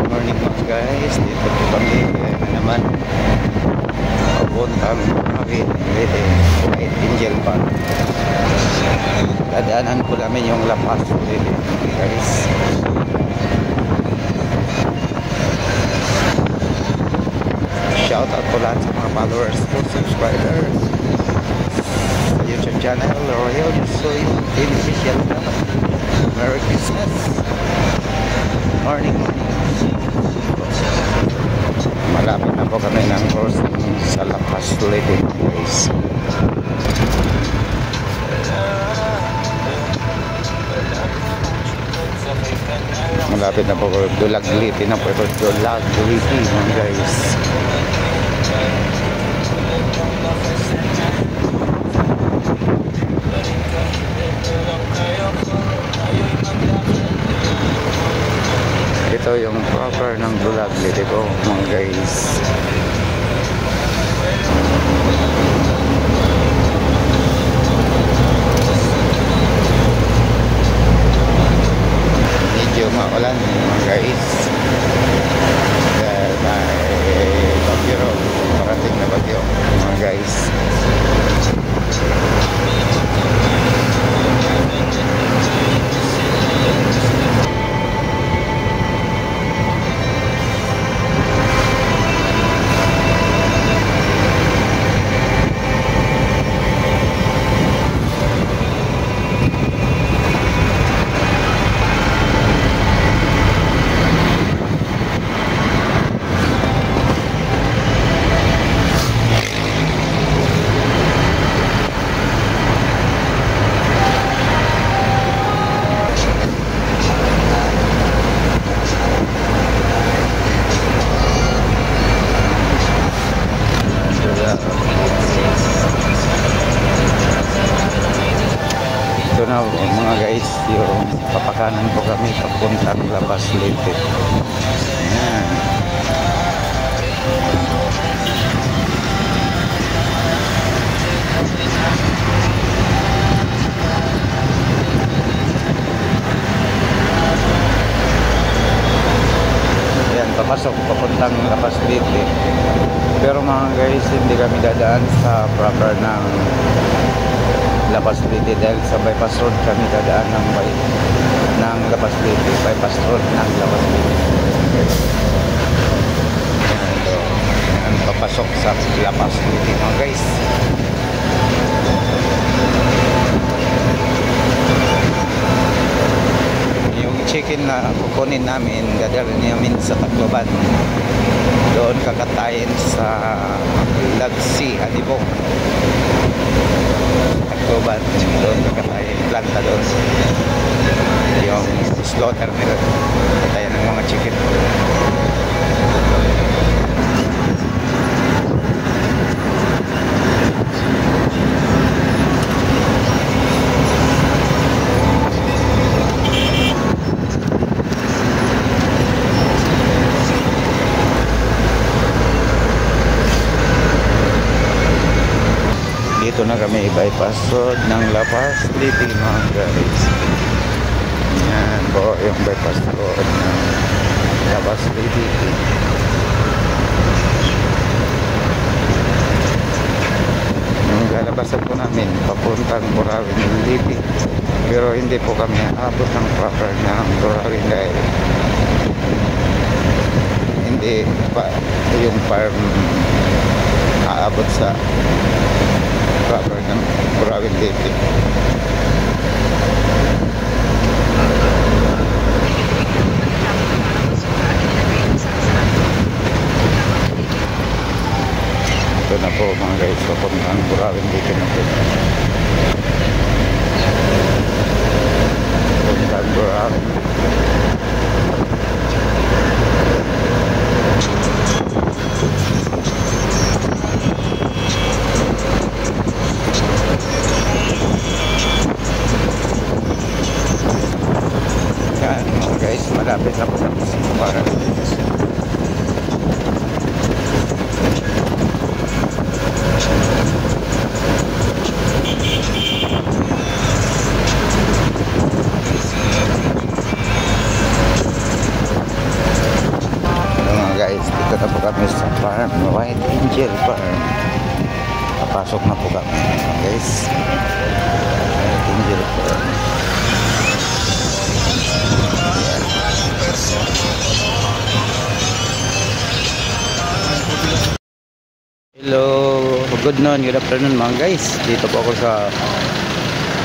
morning mga guys, dito po kami naman papuntang White Angel Park. Dadaanan po namin yung La Paz guys. Shout out po lahat sa mga followers po, subscribers sa YouTube channel Royal Soy Official. Merry Christmas. Morning. Malapit na po kami ng crossing sa La Paz Lady guys. Malapit na po Dulagliti na po ito. Dulagliti mga guys. Ito yung proper ng Dulagliti po mga guys. Medyo maulan mga guys. Dahil may bagyo, parating na bagyo mga guys. Ito na mga guys, yung papakanan po kami papuntang La Paz Leyte. Ayan. Ayan, papasok papuntang La Paz Leyte. Pero mga guys, hindi kami dadaan sa proper ng La Paz Leyte dahil sa bypass road kami dadaan ng La Paz Leyte, bypass road ng La Paz Leyte. Ayan, papasok sa La Paz Leyte mga guys. Yung chicken na kukunin namin, dadalhin namin sa Tacloban. Doon kakatayin sa Lagsi, Anibong. Tacloban, doon kakatayin, planta doon. Yung slaughter nila, katayan ng mga chicken. Dito na kami bypass road ng La Paz Leyte mga guys. Yan po yung bypass road ng La Paz Leyte. Yung lalabasan po namin papuntang Burawin Leyte, pero hindi po kami aabot ng proper ng Burawin dahil hindi pa yung farm aabot sa proper ng Burawin Leyte. Ito na po mga guys, papuntang Burawin Leyte na po. Papuntang Burawin. Yan mga guys, malapit na po sa Burawin. Pasok na po kami, guys. Tingin po. Hello, good afternoon mga guys. Dito po ako sa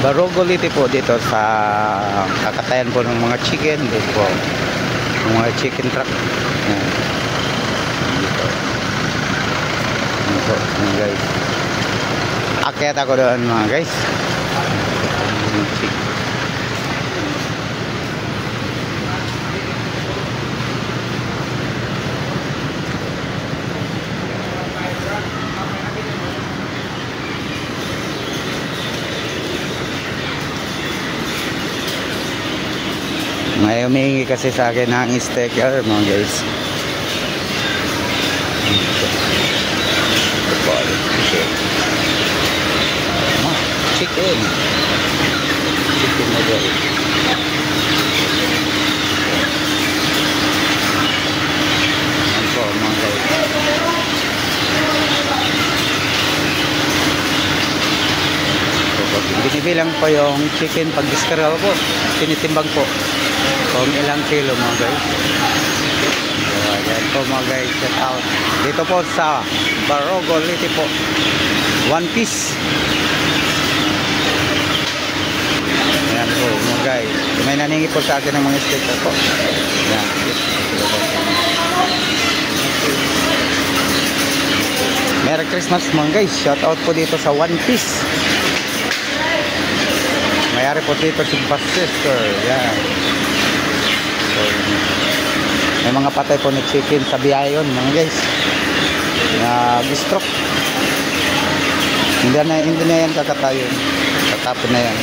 Barogolite po, dito sa kakatayan po ng mga chicken. Dito po, ng mga chicken truck. Yan. Dito. Yan po, mga guys. Akyat ako doon mga guys. Chicken. May humingi kasi sa akin ng sticker mga guys. Chicken. Chicken na guys. Yan po mga guys. Binibilang po yung chicken pag diskarga po. Tinitimbang po kung ilang kilo mga guys. So, ayan po mga guys, check out dito po sa Barogolite po, 1 piece. Ayan po mga guys, may naningi po sa akin ng mga sticker po. Ayan. Merry Christmas mga guys, shout out po dito sa 1 piece. Mayari po dito si Pastor. Ayan. So, may mga patay po na chicken sa biyayon mga guys na bistrok. Hindi na yan kakatayon, tatapon na yan.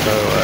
So